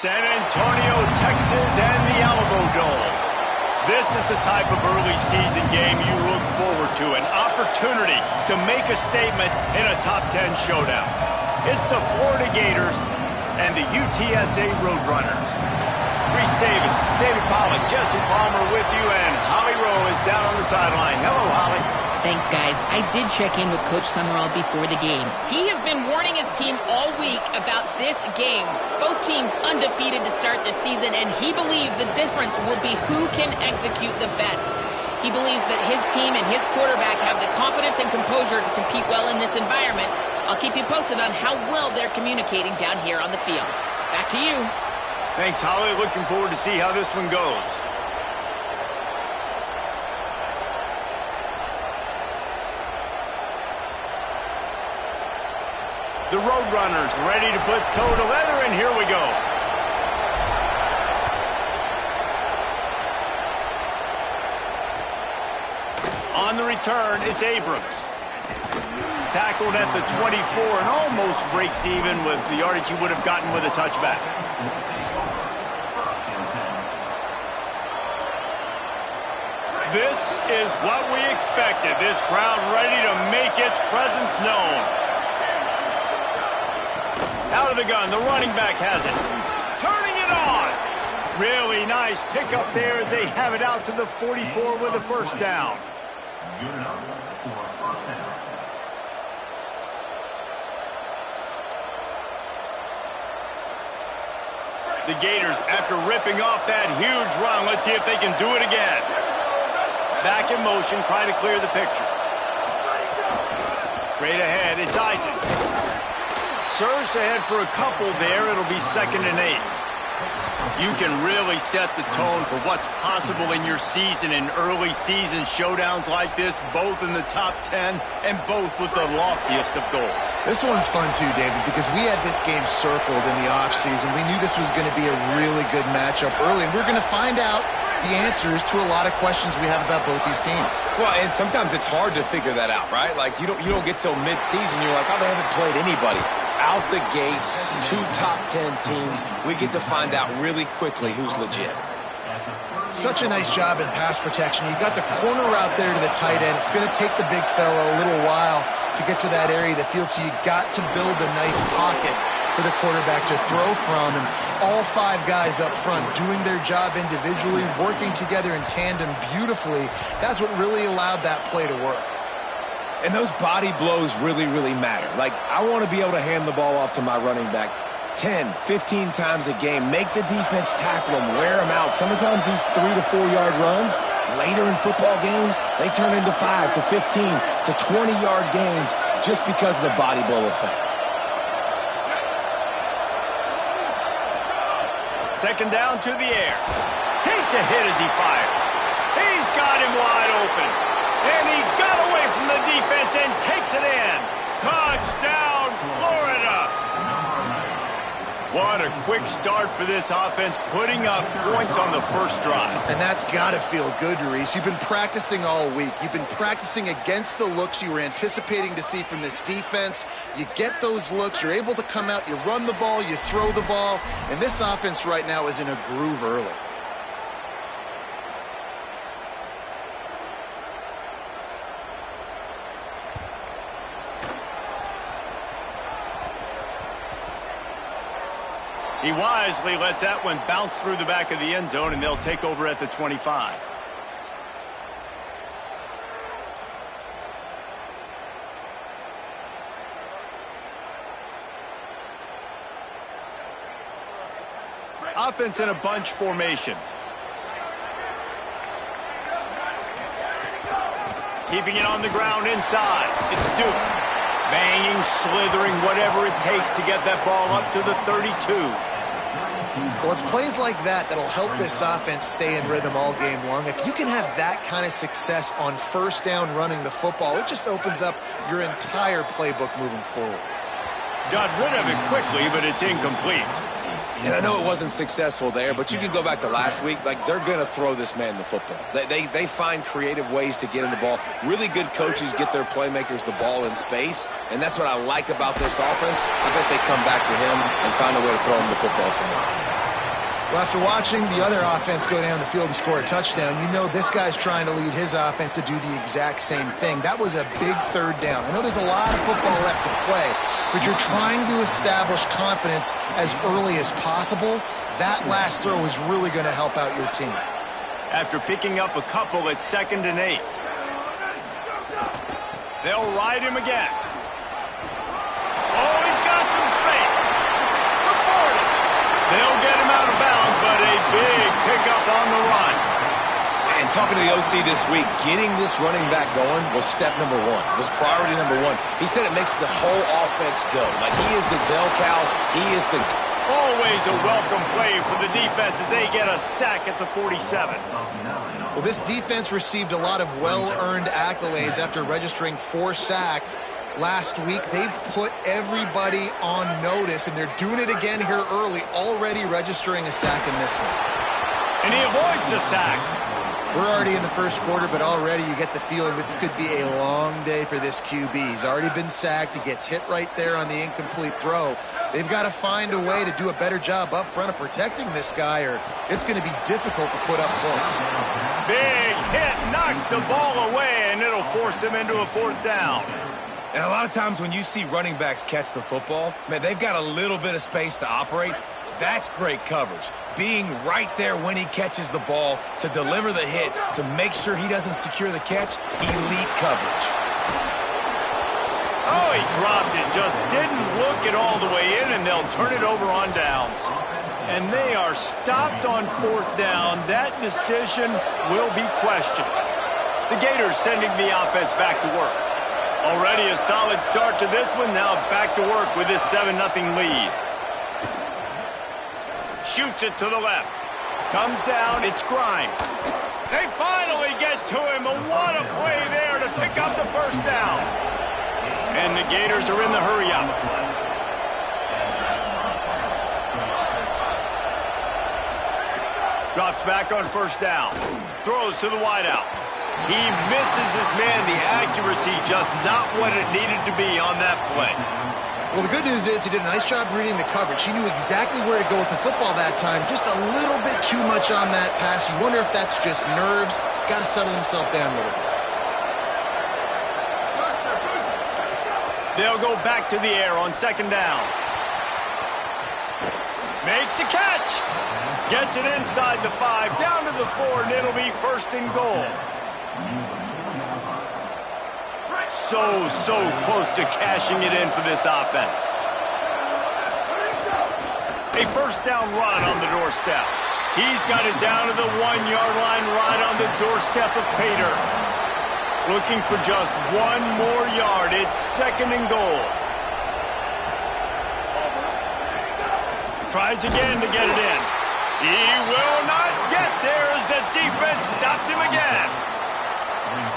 San Antonio, Texas, and the Alamo Dome. This is the type of early season game you look forward to, an opportunity to make a statement in a top 10 showdown. It's the Florida Gators and the UTSA Roadrunners. Reese Davis, David Pollack, Jesse Palmer with you, and Holly Rowe is down on the sideline. Hello, Holly. Thanks, guys. I did check in with Coach Summerall before the game. He has been warning his team all week about this game. Both teams undefeated to start this season, and he believes the difference will be who can execute the best. He believes that his team and his quarterback have the confidence and composure to compete well in this environment. I'll keep you posted on how well they're communicating down here on the field. Back to you. Thanks, Holly. Looking forward to see how this one goes. The Roadrunners ready to put toe to leather, and here we go. On the return, it's Abrams. Tackled at the 24 and almost breaks even with the yardage he would have gotten with a touchback. This is what we expected. This crowd ready to make its presence known. Out of the gun, the running back has it. Turning it on. Really nice pickup there as they have it out to the 44 with a first down. The Gators, after ripping off that huge run, let's see if they can do it again. Back in motion, trying to clear the picture. Straight ahead, it's Isaac. Surged ahead for a couple there. It'll be 2nd and 8. You can really set the tone for what's possible in your season in early season showdowns like this, both in the top 10 and both with the loftiest of goals. This one's fun too, David, because we had this game circled in the offseason. We knew this was going to be a really good matchup early, and we're going to find out the answers to a lot of questions we have about both these teams. Well, and sometimes it's hard to figure that out, right? Like, you don't get till mid-season, you're like, oh, they haven't played anybody. Out the gates, 2 top 10 teams, we get to find out really quickly who's legit. Such a nice job in pass protection. You've got the corner out there to the tight end. It's going to take the big fella a little while to get to that area of the field, so you got to build a nice pocket for the quarterback to throw from, and all 5 guys up front doing their job individually, working together in tandem beautifully. That's what really allowed that play to work. And those body blows really, really matter. Like, I want to be able to hand the ball off to my running back 10, 15 times a game. Make the defense tackle them, wear them out. Sometimes these 3 to 4 yard runs, later in football games, they turn into 5 to 15 to 20 yard gains just because of the body blow effect. 2nd down to the air. Takes a hit as he fires. He's got him wide open. And he got away from the defense and takes it in. Touchdown, Florida. What a quick start for this offense, putting up points on the first drive. And that's got to feel good, Reese. You've been practicing all week. You've been practicing against the looks you were anticipating to see from this defense. You get those looks, you're able to come out, you run the ball, you throw the ball, and this offense right now is in a groove early. He wisely lets that one bounce through the back of the end zone, and they'll take over at the 25. Offense in a bunch formation. Keeping it on the ground inside. It's Duke. Banging, slithering, whatever it takes to get that ball up to the 32. Well, it's plays like that that'll help this offense stay in rhythm all game long. If you can have that kind of success on 1st down running the football, it just opens up your entire playbook moving forward. Got rid of it quickly, but it's incomplete. And I know it wasn't successful there, but you can go back to last week. Like, they're going to throw this man the football. They find creative ways to get him the ball. Really good coaches get their playmakers the ball in space, and that's what I like about this offense. I bet they come back to him and find a way to throw him the football somewhere. Well, after watching the other offense go down the field and score a touchdown, you know this guy's trying to lead his offense to do the exact same thing. That was a big third down. I know there's a lot of football left to play, but you're trying to establish confidence as early as possible. That last throw is really going to help out your team. After picking up a couple at 2nd and 8. They'll ride him again. Oh, he's got some space. The 40. They'll get him out of bounds, but a big pickup on the run. And talking to the OC this week, getting this running back going was step number one. It was priority number one. He said it makes the whole offense go. Like, he is the bell cow. He is the... Always a welcome play for the defense as they get a sack at the 47. Well, this defense received a lot of well-earned accolades after registering 4 sacks last week. They've put everybody on notice, and they're doing it again here early, already registering a sack in this one. And he avoids the sack. We're already in the first quarter, but already you get the feeling this could be a long day for this QB. He's already been sacked. He gets hit right there on the incomplete throw. They've got to find a way to do a better job up front of protecting this guy, or it's going to be difficult to put up points. Big hit, knocks the ball away, and it'll force him into a 4th down. And a lot of times when you see running backs catch the football, man, they've got a little bit of space to operate. That's great coverage. Being right there when he catches the ball to deliver the hit, to make sure he doesn't secure the catch, elite coverage. Oh, he dropped it, just didn't look it all the way in, and they'll turn it over on downs. And they are stopped on 4th down. That decision will be questioned. The Gators sending the offense back to work. Already a solid start to this one, now back to work with this 7-0 lead. Shoots it to the left. Comes down, it's Grimes. They finally get to him, and what a play there to pick up the 1st down. And the Gators are in the hurry-up. Drops back on 1st down. Throws to the wideout. He misses his man. The accuracy just not what it needed to be on that play. Well, the good news is he did a nice job reading the coverage. He knew exactly where to go with the football that time. Just a little bit too much on that pass. You wonder if that's just nerves. He's got to settle himself down a little bit. They'll go back to the air on 2nd down. Makes the catch. Gets it inside the 5, down to the 4, and it'll be 1st and goal. So close to cashing it in for this offense. A 1st down run on the doorstep. He's got it down to the 1-yard line, right on the doorstep of Pater. Looking for just 1 more yard. It's 2nd and goal. Tries again to get it in. He will not get there as the defense stops him again.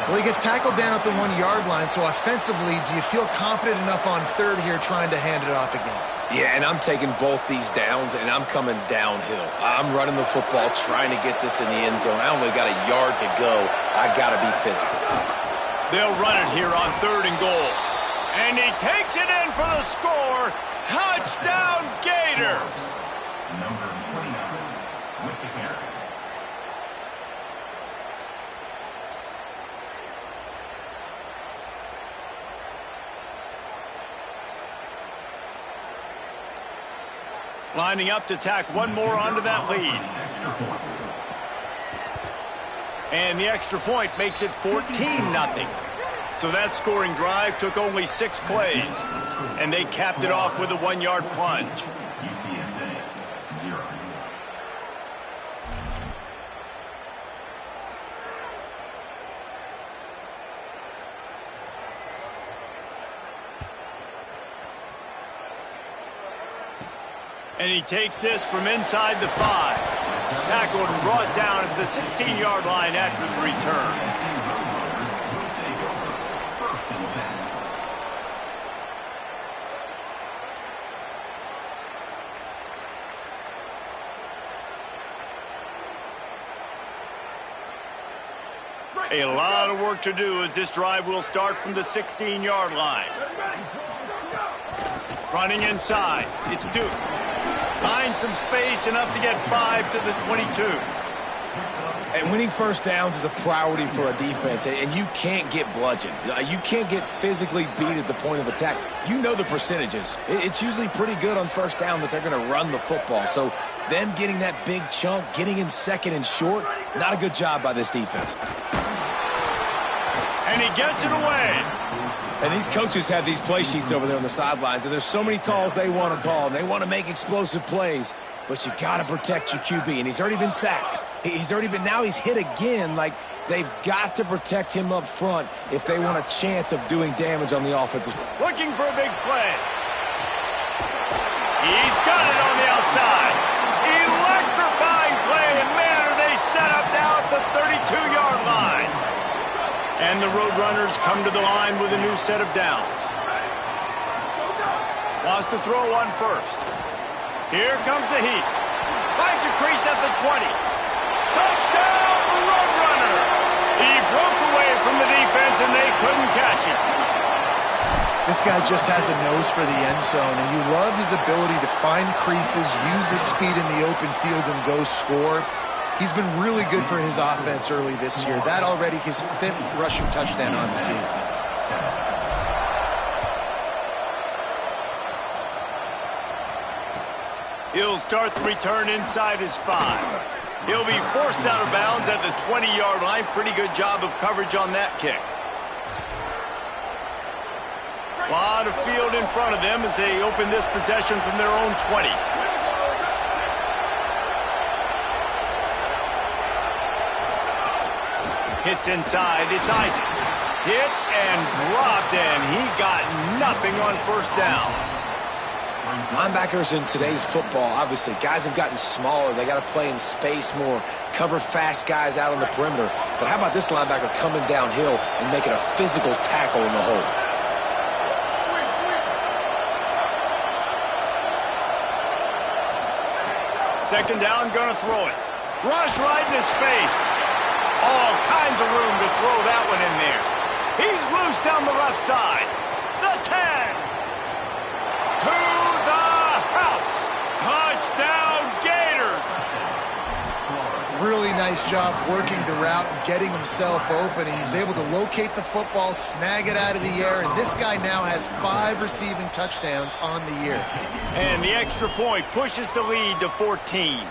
Well, he gets tackled down at the 1-yard line, so offensively, do you feel confident enough on 3rd here trying to hand it off again? Yeah, and I'm taking both these downs, and I'm coming downhill. I'm running the football, trying to get this in the end zone. I only got a yard to go. I got to be physical. They'll run it here on 3rd and goal. And he takes it in for the score. Touchdown, Gators! Number 29 with the carry. Lining up to tack 1 more onto that lead. And the extra point makes it 14-0. So that scoring drive took only 6 plays. And they capped it off with a 1-yard plunge. UTSA 0. And he takes this from inside the 5. Tackled and brought down at the 16-yard line after the return. A lot of work to do as this drive will start from the 16-yard line. Running inside, it's Duke. Finds some space, enough to get 5 to the 22. And winning first downs is a priority for a defense, and you can't get bludgeoned. You can't get physically beat at the point of attack. You know the percentages. It's usually pretty good on first down that they're going to run the football. So them getting that big chunk, getting in second and short, not a good job by this defense. And he gets it away. And these coaches have these play sheets over there on the sidelines, and there's so many calls they want to call, and they want to make explosive plays, but you got to protect your QB, and he's already been sacked. Now he's hit again. Like, they've got to protect him up front if they want a chance of doing damage on the offensive. Looking for a big play. He's got it on the outside. Electrifying play, and man, are they set up now at the 32-yard line. And the Roadrunners come to the line with a new set of downs. Wants to throw on first. Here comes the heat. Finds a crease at the 20. Touchdown, Roadrunners! He broke away from the defense, and they couldn't catch him. This guy just has a nose for the end zone, and you love his ability to find creases, use his speed in the open field, and go score. He's been really good for his offense early this year. That already his 5th rushing touchdown on the season. He'll start the return inside his 5. He'll be forced out of bounds at the 20-yard line. Pretty good job of coverage on that kick. A lot of field in front of them as they open this possession from their own 20. Hits inside. It's Isaac. Hit and dropped, and he got nothing on first down. Linebackers in today's football, obviously, guys have gotten smaller. They got to play in space more, cover fast guys out on the perimeter. But how about this linebacker coming downhill and making a physical tackle in the hole? Second down, gonna throw it. Rush right in his face. All kinds of room to throw that one in there. He's loose down the left side. The 10. To the house. Touchdown, Gators. Really nice job working the route and getting himself open. He was able to locate the football, snag it out of the air, and this guy now has 5 receiving touchdowns on the year. And the extra point pushes the lead to 14.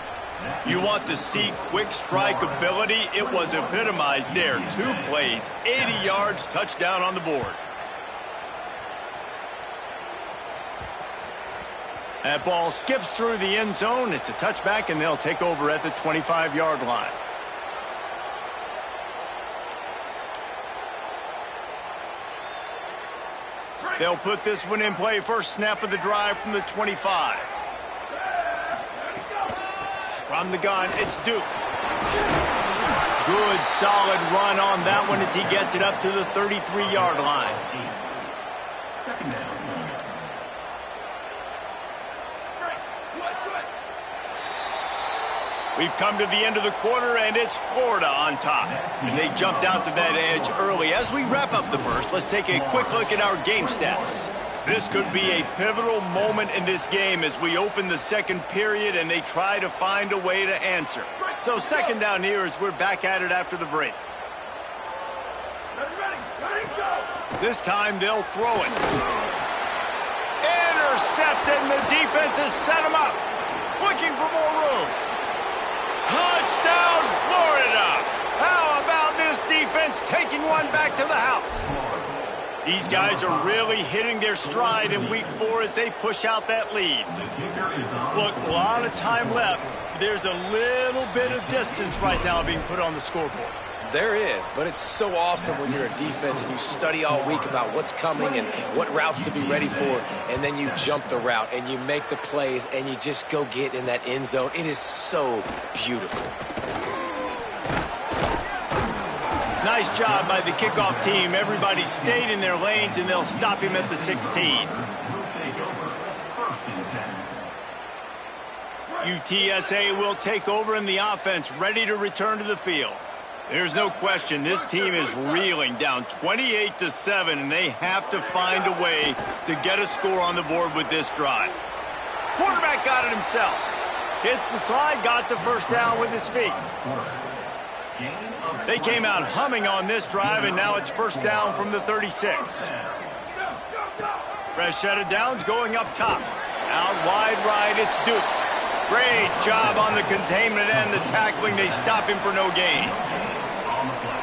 You want to see quick strike ability? It was epitomized there. 2 plays, 80 yards, touchdown on the board. That ball skips through the end zone. It's a touchback, and they'll take over at the 25-yard line. They'll put this one in play. First snap of the drive from the 25. From the gun, it's Duke. Good, solid run on that one as he gets it up to the 33-yard line. Second down. We've come to the end of the quarter, and it's Florida on top. And they jumped out to that edge early. As we wrap up the first, let's take a quick look at our game stats. This could be a pivotal moment in this game as we open the second period and they try to find a way to answer. So second down here as we're back at it after the break. Ready, go! This time they'll throw it. Intercepted, and the defense has set him up. Looking for more room. Touchdown, Florida! How about this defense taking one back to the house? These guys are really hitting their stride in week 4 as they push out that lead. Look, a lot of time left. There's a little bit of distance right now being put on the scoreboard. There is, but it's so awesome when you're a defense and you study all week about what's coming and what routes to be ready for, and then you jump the route and you make the plays and you just go get in that end zone. It is so beautiful. Nice job by the kickoff team. Everybody stayed in their lanes, and they'll stop him at the 16. UTSA will take over in the offense, ready to return to the field. There's no question this team is reeling, down 28-7, and they have to find a way to get a score on the board with this drive. Quarterback got it himself. Hits the slide, got the first down with his feet. They came out humming on this drive, and now it's first down from the 36. Fresh set of downs going up top. Out wide right, it's Duke. Great job on the containment and the tackling. They stop him for no gain.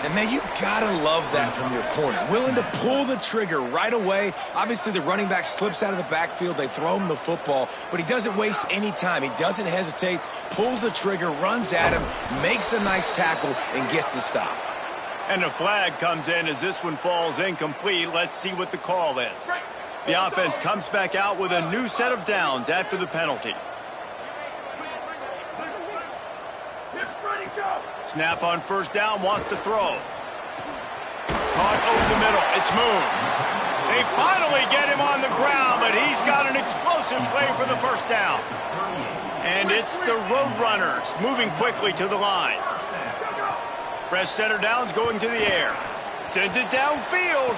And, man, you gotta love that from your corner. Willing to pull the trigger right away. Obviously, the running back slips out of the backfield. They throw him the football, but he doesn't waste any time. He doesn't hesitate, pulls the trigger, runs at him, makes the nice tackle, and gets the stop. And a flag comes in as this one falls incomplete. Let's see what the call is. The offense comes back out with a new set of downs after the penalty. Snap on first down, wants to throw. Caught over the middle, it's Moon. They finally get him on the ground, but he's got an explosive play for the first down. And it's the Roadrunners moving quickly to the line. Fresh center downs going to the air. Sends it downfield.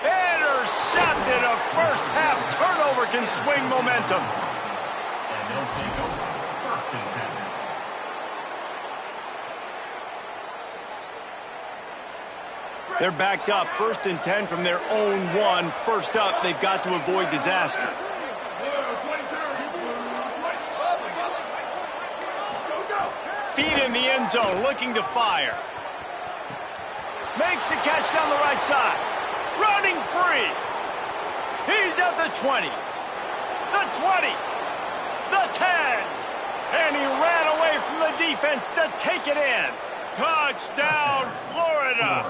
Intercepted. A first half turnover can swing momentum. And they'll take over first and 10. They're backed up, first and 10 from their own 1. First up, they've got to avoid disaster. Feet in the end zone, looking to fire. Makes the catch down the right side. Running free. He's at the 20. The 20. The 10. And he ran away from the defense to take it in. Touchdown, Florida.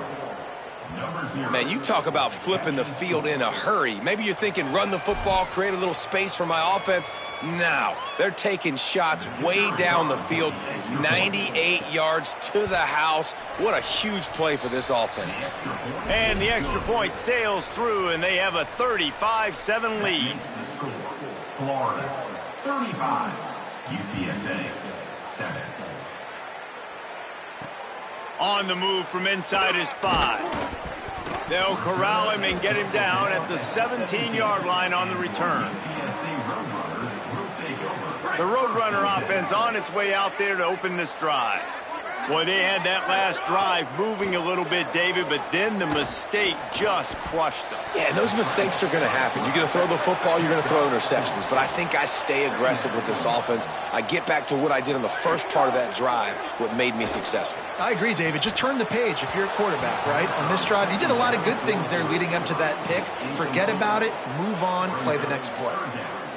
Man, you talk about flipping the field in a hurry. Maybe you're thinking run the football, create a little space for my offense. Now, they're taking shots way down the field, 98 yards to the house. What a huge play for this offense. And the extra point sails through, and they have a 35-7 lead. Florida, 35. UTSA, 7. On the move from inside his 5. They'll corral him and get him down at the 17-yard line on the return. The Roadrunner offense on its way out there to open this drive. Boy, they had that last drive moving a little bit, David, but then the mistake just crushed them. Yeah, and those mistakes are going to happen. You're going to throw the football, you're going to throw interceptions. But I think I stay aggressive with this offense. I get back to what I did in the first part of that drive, what made me successful. I agree, David. Just turn the page if you're a quarterback, right? On this drive, you did a lot of good things there leading up to that pick. Forget about it, move on, play the next play.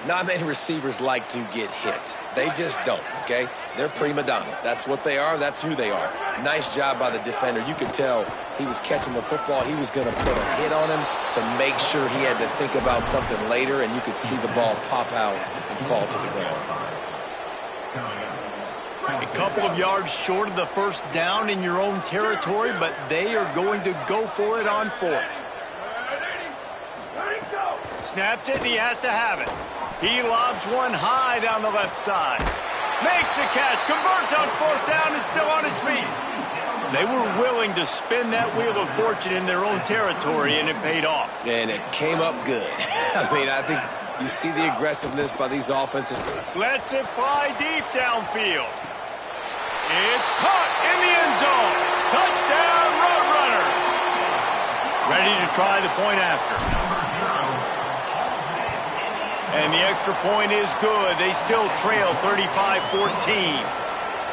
Not many receivers like to get hit. They just don't, okay? They're prima donnas. That's what they are. That's who they are. Nice job by the defender. You could tell he was catching the football. He was going to put a hit on him to make sure he had to think about something later, and you could see the ball pop out and fall to the ground. A couple of yards short of the first down in your own territory, but they are going to go for it on 4th. Snaps it, and he has to have it. He lobs one high down the left side. Makes the catch, converts on 4th down, and still on his feet. They were willing to spin that wheel of fortune in their own territory, and it paid off. And it came up good. I mean, I think you see the aggressiveness by these offenses. Lets it fly deep downfield. It's caught in the end zone. Touchdown, Roadrunners. Ready to try the point after. And the extra point is good. They still trail 35-14.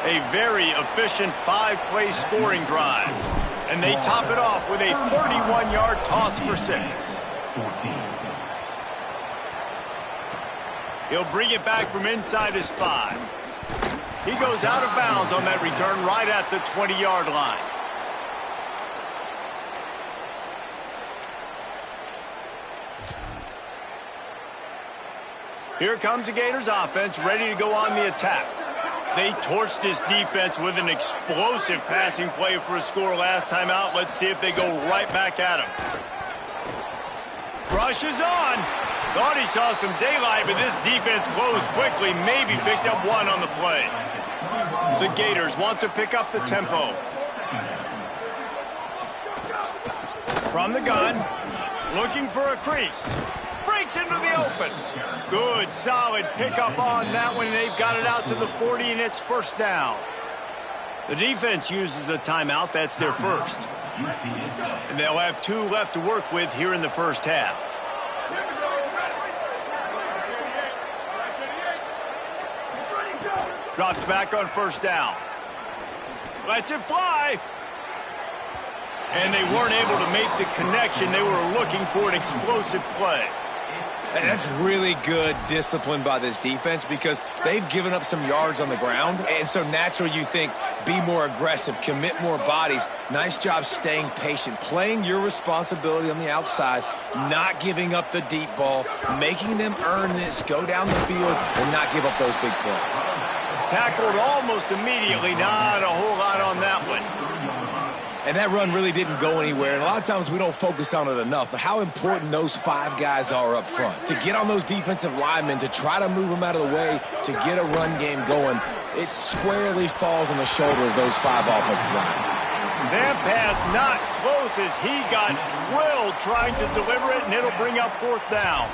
A very efficient 5-play scoring drive. And they top it off with a 31-yard toss for 6. He'll bring it back from inside his 5. He goes out of bounds on that return right at the 20-yard line. Here comes the Gators offense, ready to go on the attack. They torched this defense with an explosive passing play for a score last time out. Let's see if they go right back at him. Rushes on. Thought he saw some daylight, but this defense closed quickly. Maybe picked up one on the play. The Gators want to pick up the tempo. From the gun, looking for a crease. Gets into the open. Good, solid pickup on that one. They've got it out to the 40, and it's first down. The defense uses a timeout. That's their first. And they'll have 2 left to work with here in the first half. Drops back on first down. Lets it fly. And they weren't able to make the connection. They were looking for an explosive play. And that's really good discipline by this defense because they've given up some yards on the ground. And so naturally you think, be more aggressive, commit more bodies. Nice job staying patient, playing your responsibility on the outside, not giving up the deep ball, making them earn this, go down the field, and not give up those big plays. Tackled almost immediately. Not a whole lot on that one. And that run really didn't go anywhere. And a lot of times we don't focus on it enough. But how important those 5 guys are up front. To get on those defensive linemen, to try to move them out of the way, to get a run game going, it squarely falls on the shoulder of those 5 offensive linemen. That pass not close as he got drilled trying to deliver it, and it'll bring up fourth down.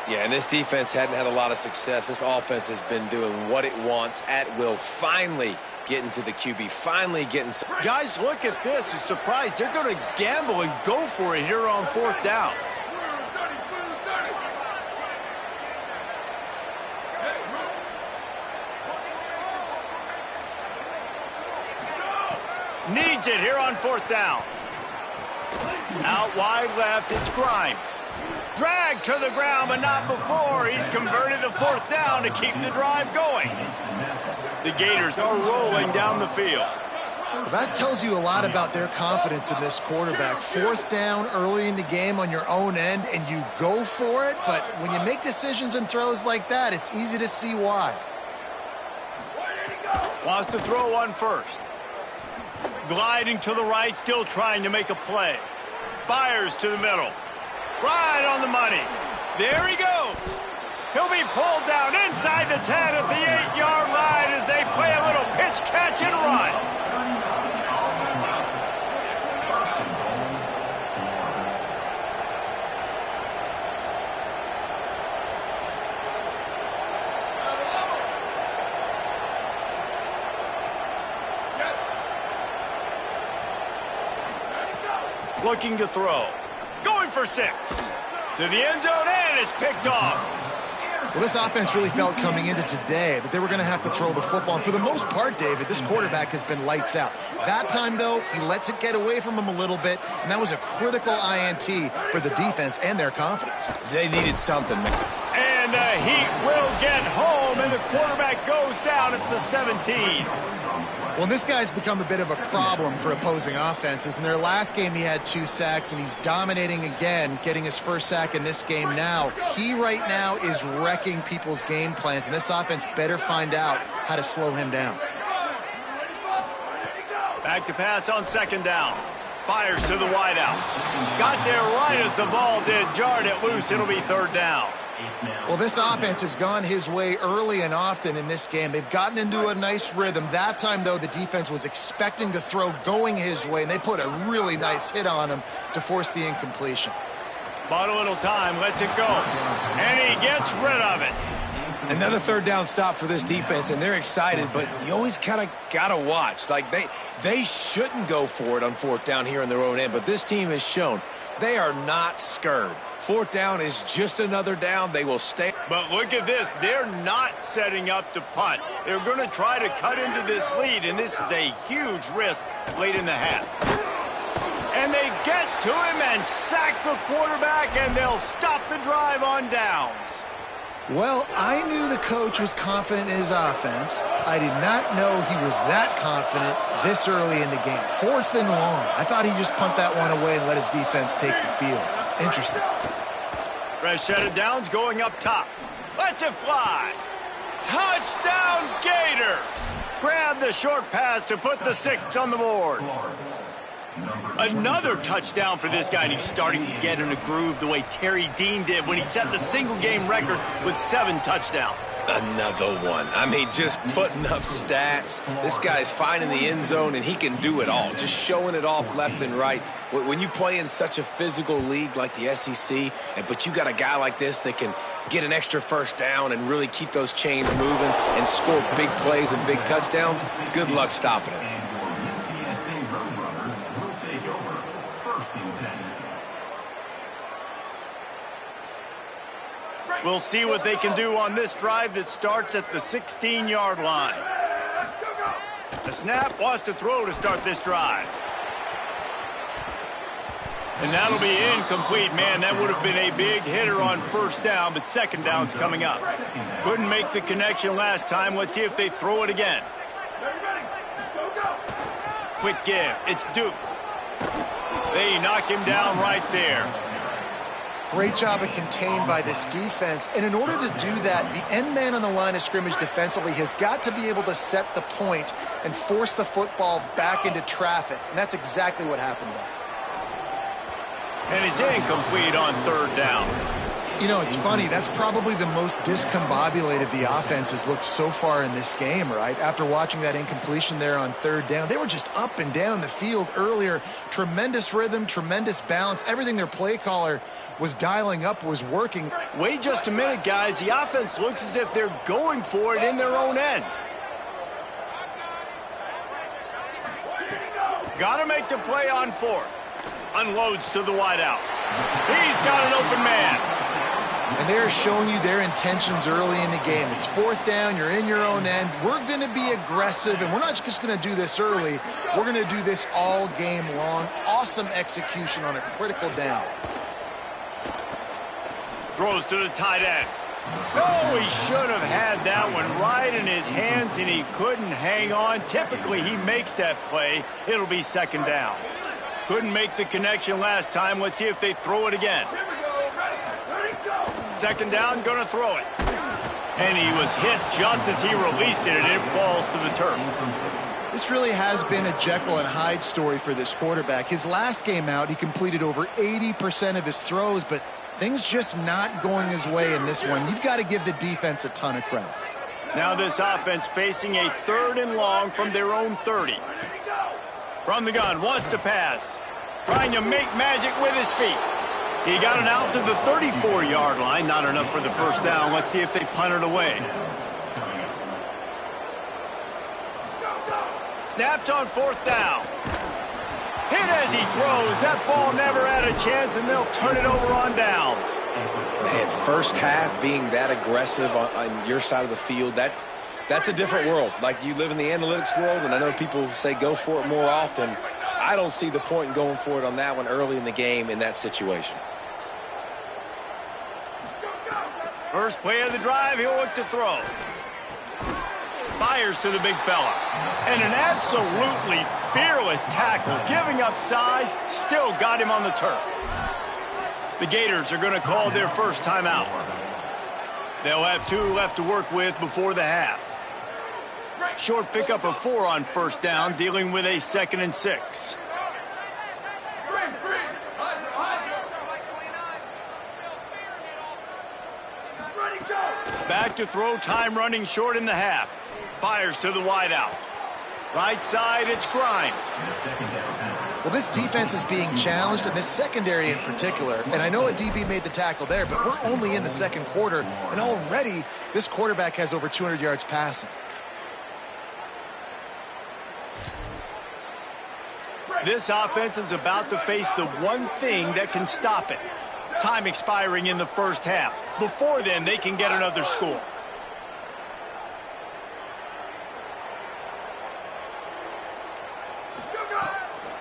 Yeah, and this defense hadn't had a lot of success. This offense has been doing what it wants at will. Finally getting to the QB, finally getting some. Guys, look at this. I'm surprised. They're going to gamble and go for it here on fourth down. Needs it here on fourth down. Out wide left, it's Grimes. Dragged to the ground, but not before. He's converted to fourth down to keep the drive going. The Gators are rolling down the field. Well, that tells you a lot about their confidence in this quarterback. Fourth down early in the game on your own end, and you go for it. But when you make decisions and throws like that, it's easy to see why. Wants to throw one first. Gliding to the right, still trying to make a play. Fires to the middle. Right on the money. There he goes. He'll be pulled down inside the 10 at the 8-yard line as they play a little pitch, catch, and run. Looking to throw. Going for 6. To the end zone, and it's picked off. Well, this offense really felt coming into today that they were going to have to throw the football. And for the most part, David, this quarterback has been lights out. That time, though, he lets it get away from him a little bit, and that was a critical INT for the defense and their confidence. They needed something, man. And the Heat will get home, and the quarterback goes down at the 17. Well, this guy's become a bit of a problem for opposing offenses. In their last game, he had 2 sacks, and he's dominating again, getting his first sack in this game now. He right now is wrecking people's game plans, and this offense better find out how to slow him down. Back to pass on second down. Fires to the wideout. Got there right as the ball did. Jarred it loose. It'll be third down. Well, this offense has gone his way early and often in this game. They've gotten into a nice rhythm. That time, though, the defense was expecting to throw going his way, and they put a really nice hit on him to force the incompletion. Bought a little time, lets it go, and he gets rid of it. Another third down stop for this defense, and they're excited, but you always kind of got to watch. Like, they shouldn't go for it on fourth down here on their own end, but this team has shown they are not scared. Fourth down is just another down. They will stay. But look at this. They're not setting up to punt. They're going to try to cut into this lead, and this is a huge risk late in the half. And they get to him and sack the quarterback, and they'll stop the drive on downs. Well, I knew the coach was confident in his offense. I did not know he was that confident this early in the game. 4th and long. I thought he'd just punt that one away and let his defense take the field. Interesting. Fresh set of downs going up top. Lets it fly. Touchdown Gators. Grab the short pass to put the 6 on the board. Another touchdown for this guy, and he's starting to get in a groove the way Terry Dean did when he set the single-game record with 7 touchdowns. Another one. I mean, just putting up stats. This guy's finding the end zone, and he can do it all. Just showing it off left and right. When you play in such a physical league like the SEC, but you got a guy like this that can get an extra first down and really keep those chains moving and score big plays and big touchdowns, good luck stopping him. And your UTSA Road Runners will take over. 1st and 10. We'll see what they can do on this drive that starts at the 16-yard line. The snap wants to throw to start this drive. And that'll be incomplete. Man, that would have been a big hitter on 1st down, but 2nd down's coming up. Couldn't make the connection last time. Let's see if they throw it again. Quick give. It's Duke. They knock him down right there. Great job of contained by this defense. And in order to do that, the end man on the line of scrimmage defensively has got to be able to set the point and force the football back into traffic. And that's exactly what happened there. And it's incomplete on 3rd down. You know, it's funny. That's probably the most discombobulated the offense has looked so far in this game, right? After watching that incompletion there on 3rd down, they were just up and down the field earlier. Tremendous rhythm, tremendous balance. Everything their play caller was dialing up was working. Wait just a minute, guys. The offense looks as if they're going for it in their own end. Got to make the play on 4th. Unloads to the wideout. He's got an open man. And they're showing you their intentions early in the game. It's 4th down. You're in your own end. We're going to be aggressive, and we're not just going to do this early. We're going to do this all game long. Awesome execution on a critical down. Throws to the tight end. Oh, he should have had that one right in his hands, and he couldn't hang on. Typically, he makes that play. It'll be 2nd down. Couldn't make the connection last time. Let's see if they throw it again. 2nd down, going to throw it. And he was hit just as he released it, and it falls to the turf. This really has been a Jekyll and Hyde story for this quarterback. His last game out, he completed over 80% of his throws, but things just not going his way in this one. You've got to give the defense a ton of credit. Now this offense facing a 3rd and long from their own 30. From the gun, wants to pass. Trying to make magic with his feet. He got it out to the 34-yard line. Not enough for the 1st down. Let's see if they punt it away. Snapped on 4th down. Hit as he throws. That ball never had a chance, and they'll turn it over on downs. Man, 1st half being that aggressive on your side of the field, that's a different world. Like, you live in the analytics world, and I know people say go for it more often. I don't see the point in going for it on that one early in the game in that situation. First play of the drive, he'll look to throw. Fires to the big fella. And an absolutely fearless tackle, giving up size, still got him on the turf. The Gators are going to call their 1st timeout. They'll have 2 left to work with before the half. Short pickup of 4 on 1st down, dealing with a 2nd and 6. Back to throw, time running short in the half. Fires to the wideout. Right side, it's Grimes. Well, this defense is being challenged, and this secondary in particular. And I know a DB made the tackle there, but we're only in the 2nd quarter, and already this quarterback has over 200 yards passing. This offense is about to face the one thing that can stop it. Time expiring in the 1st half. Before then, they can get another score.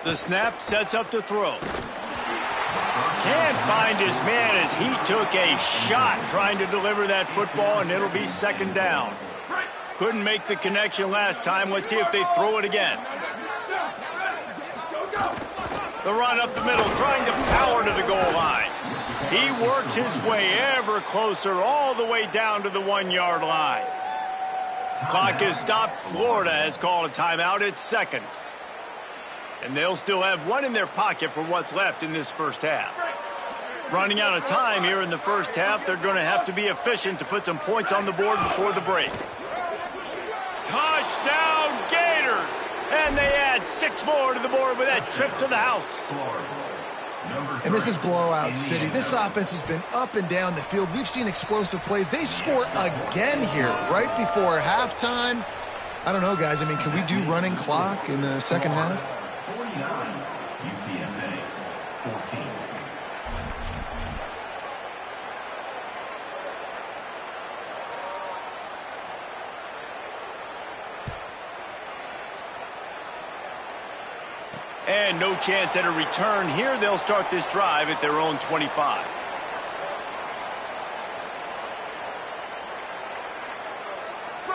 The snap sets up to throw. Can't find his man as he took a shot trying to deliver that football, and it'll be 2nd down. Couldn't make the connection last time. Let's see if they throw it again. The run up the middle, trying to power to the goal line. He works his way ever closer all the way down to the 1-yard line. Clock is stopped. Florida has called a timeout. It's 2nd. And they'll still have 1 in their pocket for what's left in this 1st half. Running out of time here in the first half. They're going to have to be efficient to put some points on the board before the break. Touchdown, Gators! And they add 6 more to the board with that trip to the house. And this is blowout city. This offense has been up and down the field. We've seen explosive plays. They score again here right before halftime. I don't know, guys. I mean, can we do running clock in the second half? 49, UTSA 14. And no chance at a return here. They'll start this drive at their own 25.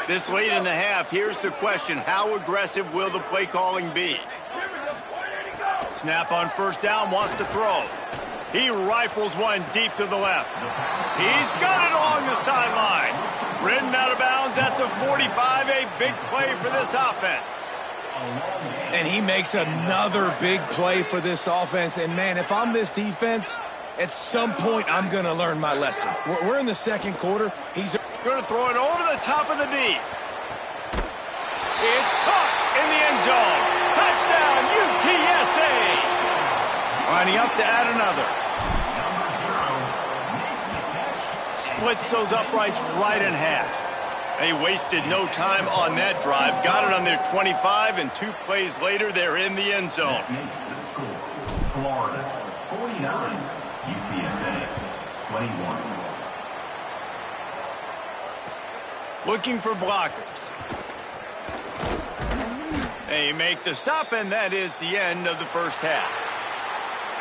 This late in the half, here's the question. How aggressive will the play calling be? Snap on first down, wants to throw. He rifles one deep to the left. He's got it along the sideline. Ridden out of bounds at the 45. A big play for this offense. And he makes another big play for this offense. And, man, if I'm this defense, at some point I'm going to learn my lesson. We're in the second quarter. He's going to throw it over the top of the D. It's caught in the end zone. Touchdown, UTSA. Lining up to add another. Splits those uprights right in half. They wasted no time on that drive. Got it on their 25, and 2 plays later, they're in the end zone. That makes the score. Florida 49, UTSA 21. Looking for blockers. They make the stop, and that is the end of the first half.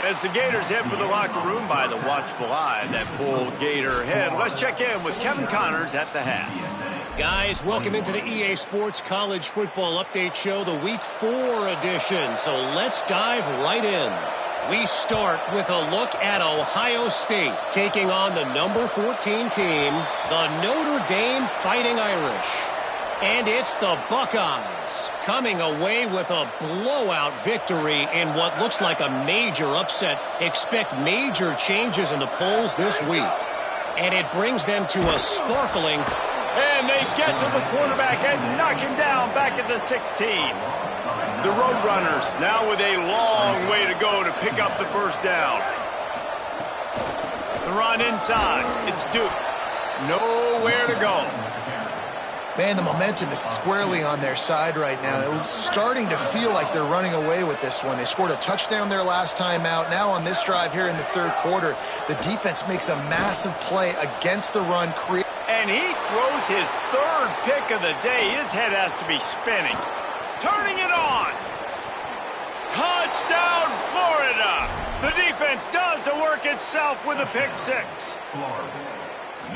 As the Gators head for the locker room by the watchful eye, that bull Gator head. Let's check in with Kevin Connors at the half. Guys, welcome into the EA Sports College Football Update Show, the Week 4 edition. So let's dive right in. We start with a look at Ohio State taking on the number 14 team, the Notre Dame Fighting Irish. And it's the Buckeyes coming away with a blowout victory in what looks like a major upset. Expect major changes in the polls this week. And it brings them to a sparkling... And they get to the quarterback and knock him down back at the 16. The Roadrunners now with a long way to go to pick up the first down. The run inside. It's Duke. Nowhere to go. Man, the momentum is squarely on their side right now. It's starting to feel like they're running away with this one. They scored a touchdown their last time out. Now on this drive here in the third quarter, the defense makes a massive play against the run. And he throws his 3rd pick of the day. His head has to be spinning. Turning it on. Touchdown, Florida. The defense does the work itself with a pick 6.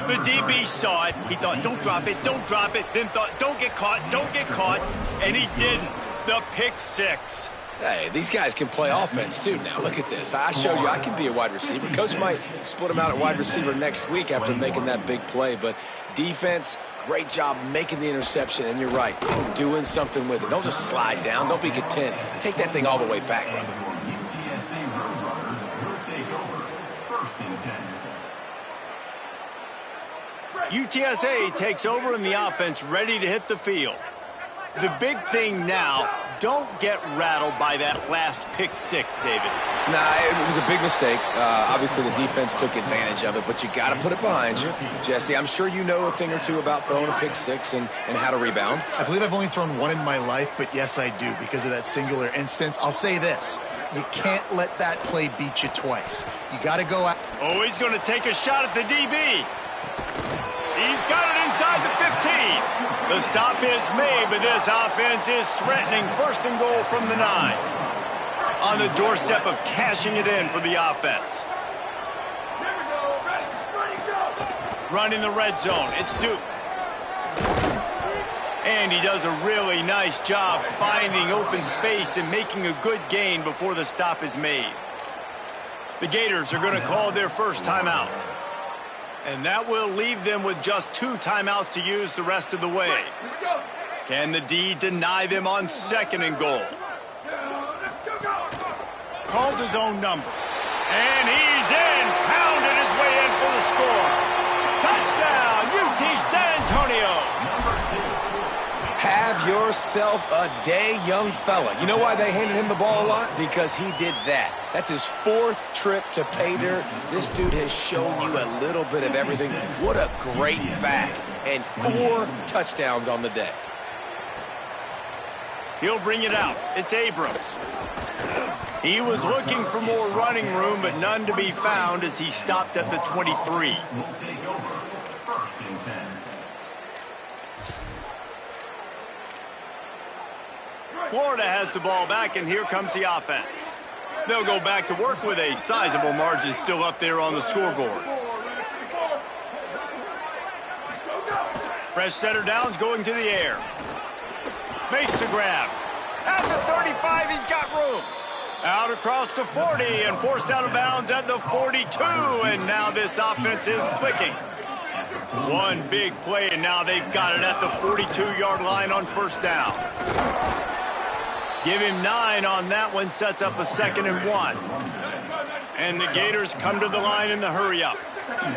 The DB saw it. He thought, don't drop it, don't drop it. Then thought, don't get caught, don't get caught. And he didn't. The pick 6. Hey, these guys can play offense, too. Now, look at this. I showed you I can be a wide receiver. Coach might split him out at wide receiver next week after making that big play. But defense, great job making the interception. And you're right, doing something with it. Don't just slide down. Don't be content. Take that thing all the way back, brother. UTSA Roadrunners will take over. 1st and 10. UTSA takes over in the offense, ready to hit the field. The big thing now, don't get rattled by that last pick 6, David. Nah, it was a big mistake. Obviously, the defense took advantage of it, but you got to put it behind you. Jesse, I'm sure you know a thing or two about throwing a pick 6 and how to rebound. I believe I've only thrown one in my life, but yes, I do because of that singular instance. I'll say this. You can't let that play beat you twice. You got to go out. Oh, he's going to take a shot at the DB. He's got it inside the 15. The stop is made, but this offense is threatening 1st and goal from the 9. On the doorstep of cashing it in for the offense. Running the red zone. It's Duke. And he does a really nice job finding open space and making a good gain before the stop is made. The Gators are going to call their first timeout. And that will leave them with just 2 timeouts to use the rest of the way. Can the D deny them on 2nd and goal? Calls his own number. And he's in. Pound way in for the score. Touchdown, UT San Antonio. Have yourself a day, young fella. You know why they handed him the ball a lot? Because he did that. That's his 4th trip to pay dirt. This dude has shown you a little bit of everything. What a great back. And 4 touchdowns on the day. He'll bring it out. It's Abrams. He was looking for more running room, but none to be found as he stopped at the 23. Florida has the ball back, and here comes the offense. They'll go back to work with a sizable margin still up there on the scoreboard. Fresh setter downs going to the air. Makes the grab. At the 35, he's got room. Out across the 40 and forced out of bounds at the 42, and now this offense is clicking. One big play, and now they've got it at the 42-yard line on first down. Give him 9 on that one, sets up a 2nd and 1. And the Gators come to the line in the hurry-up.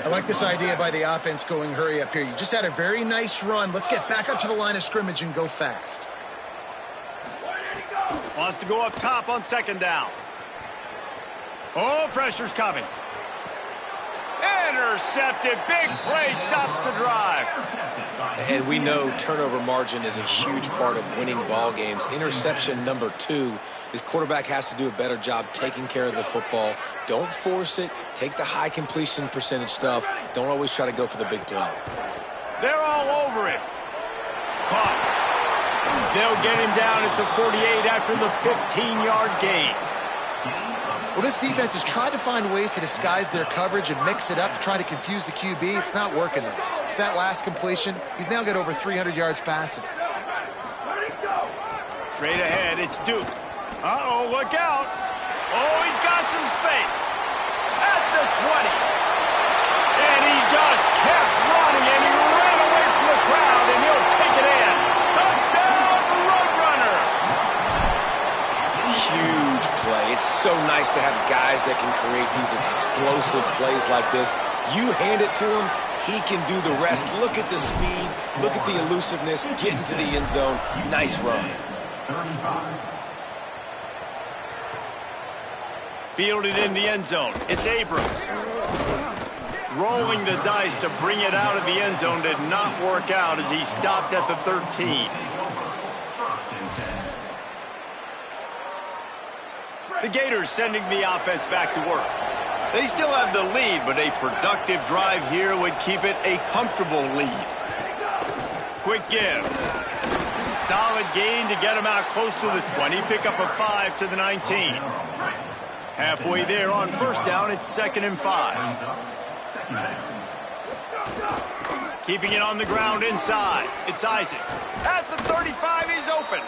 I like this idea by the offense going hurry up here. You just had a very nice run. Let's get back up to the line of scrimmage and go fast. Wants to go up top on 2nd down. Oh, pressure's coming. Intercepted. Big play stops the drive. And we know turnover margin is a huge part of winning ball games. Interception number 2. His quarterback has to do a better job taking care of the football. Don't force it. Take the high completion percentage stuff. Don't always try to go for the big play. They're all over him. Caught. They'll get him down at the 48 after the 15-yard gain. Well, this defense has tried to find ways to disguise their coverage and mix it up, trying to confuse the QB. It's not working there. With that last completion, he's now got over 300 yards passing. Straight ahead, it's Duke. Uh-oh, look out. Oh, he's got some space. At the 20. And he just kept running, and he ran away from the crowd, and he'll take it in. Touchdown, Roadrunner. Huge play. It's so nice to have guys that can create these explosive plays like this. You hand it to him, he can do the rest. Look at the speed. Look at the elusiveness. Get into the end zone. Nice run. Fielded in the end zone. It's Abrams. Rolling the dice to bring it out of the end zone did not work out as he stopped at the 13. The Gators sending the offense back to work. They still have the lead, but a productive drive here would keep it a comfortable lead. Quick give. Solid gain to get him out close to the 20. Pick up a 5 to the 19. Halfway there on first down, it's 2nd and 5. Keeping it on the ground inside. It's Isaac. At the 35, he's open.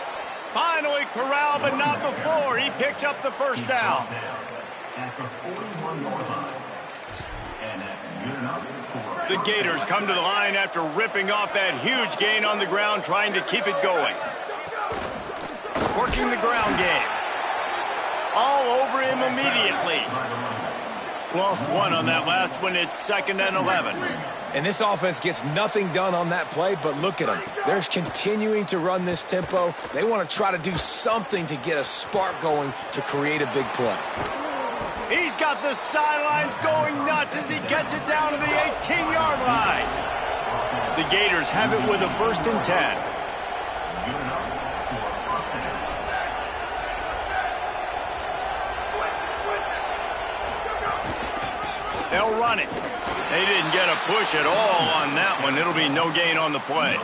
Finally corralled, but not before. He picks up the first down. The Gators come to the line after ripping off that huge gain on the ground, trying to keep it going. Working the ground game. All over him immediately. Lost 1 on that last one. It's 2nd and 11. And this offense gets nothing done on that play, but look at them. They're continuing to run this tempo. They want to try to do something to get a spark going to create a big play. He's got the sidelines going nuts as he gets it down to the 18-yard line. The Gators have it with a 1st and 10. They'll run it. They didn't get a push at all on that one. It'll be no gain on the play.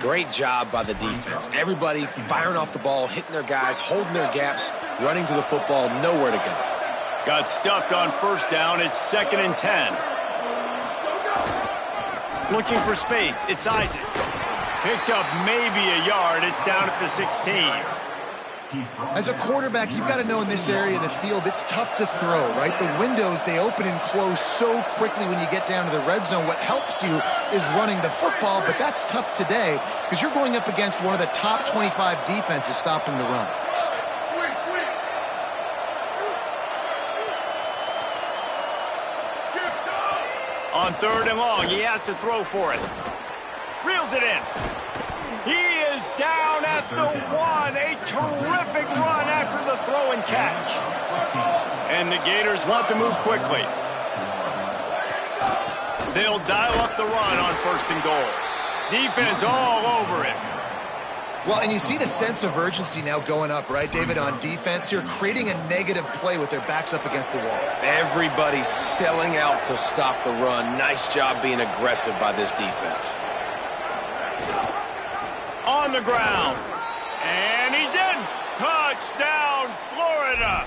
Great job by the defense. Everybody firing off the ball, hitting their guys, holding their gaps, running to the football, nowhere to go. Got stuffed on first down. It's 2nd and 10. Looking for space. It's Isaac. Picked up maybe a yard. It's down at the 16. As a quarterback, you've got to know in this area of the field, it's tough to throw, right? The windows, they open and close so quickly when you get down to the red zone. What helps you is running the football, but that's tough today because you're going up against one of the top 25 defenses stopping the run. On 3rd and long, he has to throw for it. Reels it in. He is down at the 1. A terrific run after the throw and catch. And the Gators want to move quickly. They'll dial up the run on 1st and goal. Defense all over it. Well, and you see the sense of urgency now going up, right, David, on defense here, creating a negative play with their backs up against the wall. Everybody's selling out to stop the run. Nice job being aggressive by this defense. On the ground. And he's in. Touchdown, Florida.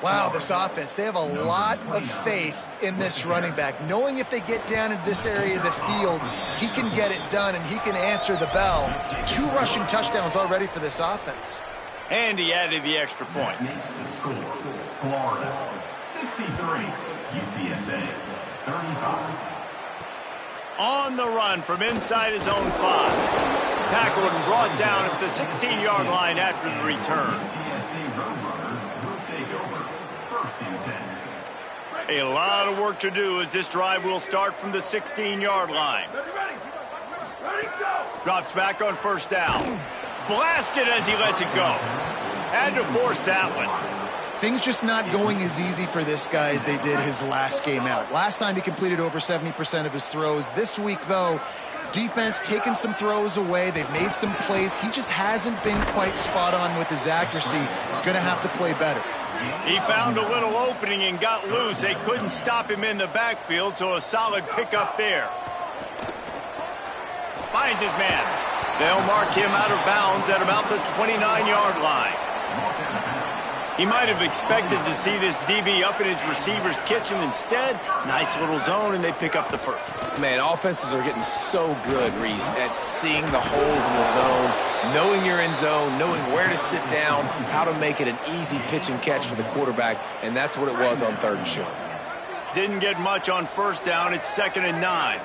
Wow, this offense, they have a lot of faith in this running back, knowing if they get down into this area of the field, he can get it done and he can answer the bell. 2 rushing touchdowns already for this offense. And he added the extra point. Makes the score. Florida 63, UTSA 35. On the run from inside his own 5. Tackled and brought down at the 16-yard line after the return. UTSA Road Runners will take over. 1st and 10. A lot of work to do as this drive will start from the 16-yard line. Drops back on 1st down. Blasted as he lets it go. Had to force that one. Things just not going as easy for this guy as they did his last game out. Last time he completed over 70% of his throws. This week, though, defense taking some throws away. They've made some plays. He just hasn't been quite spot on with his accuracy. He's going to have to play better. He found a little opening and got loose. They couldn't stop him in the backfield, so a solid pickup there. Finds his man. They'll mark him out of bounds at about the 29-yard line. He might have expected to see this DB up in his receiver's kitchen. Instead, nice little zone, and they pick up the 1st. Man, offenses are getting so good, Reese, at seeing the holes in the zone, knowing you're in zone, knowing where to sit down, how to make it an easy pitch and catch for the quarterback, and that's what it was on 3rd and short. Didn't get much on 1st down. It's 2nd and 9.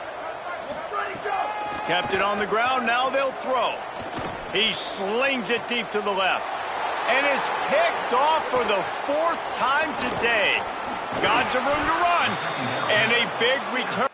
Kept it on the ground. Now they'll throw. He slings it deep to the left. And it's picked off for the 4th time today. Got some room to run. And a big return.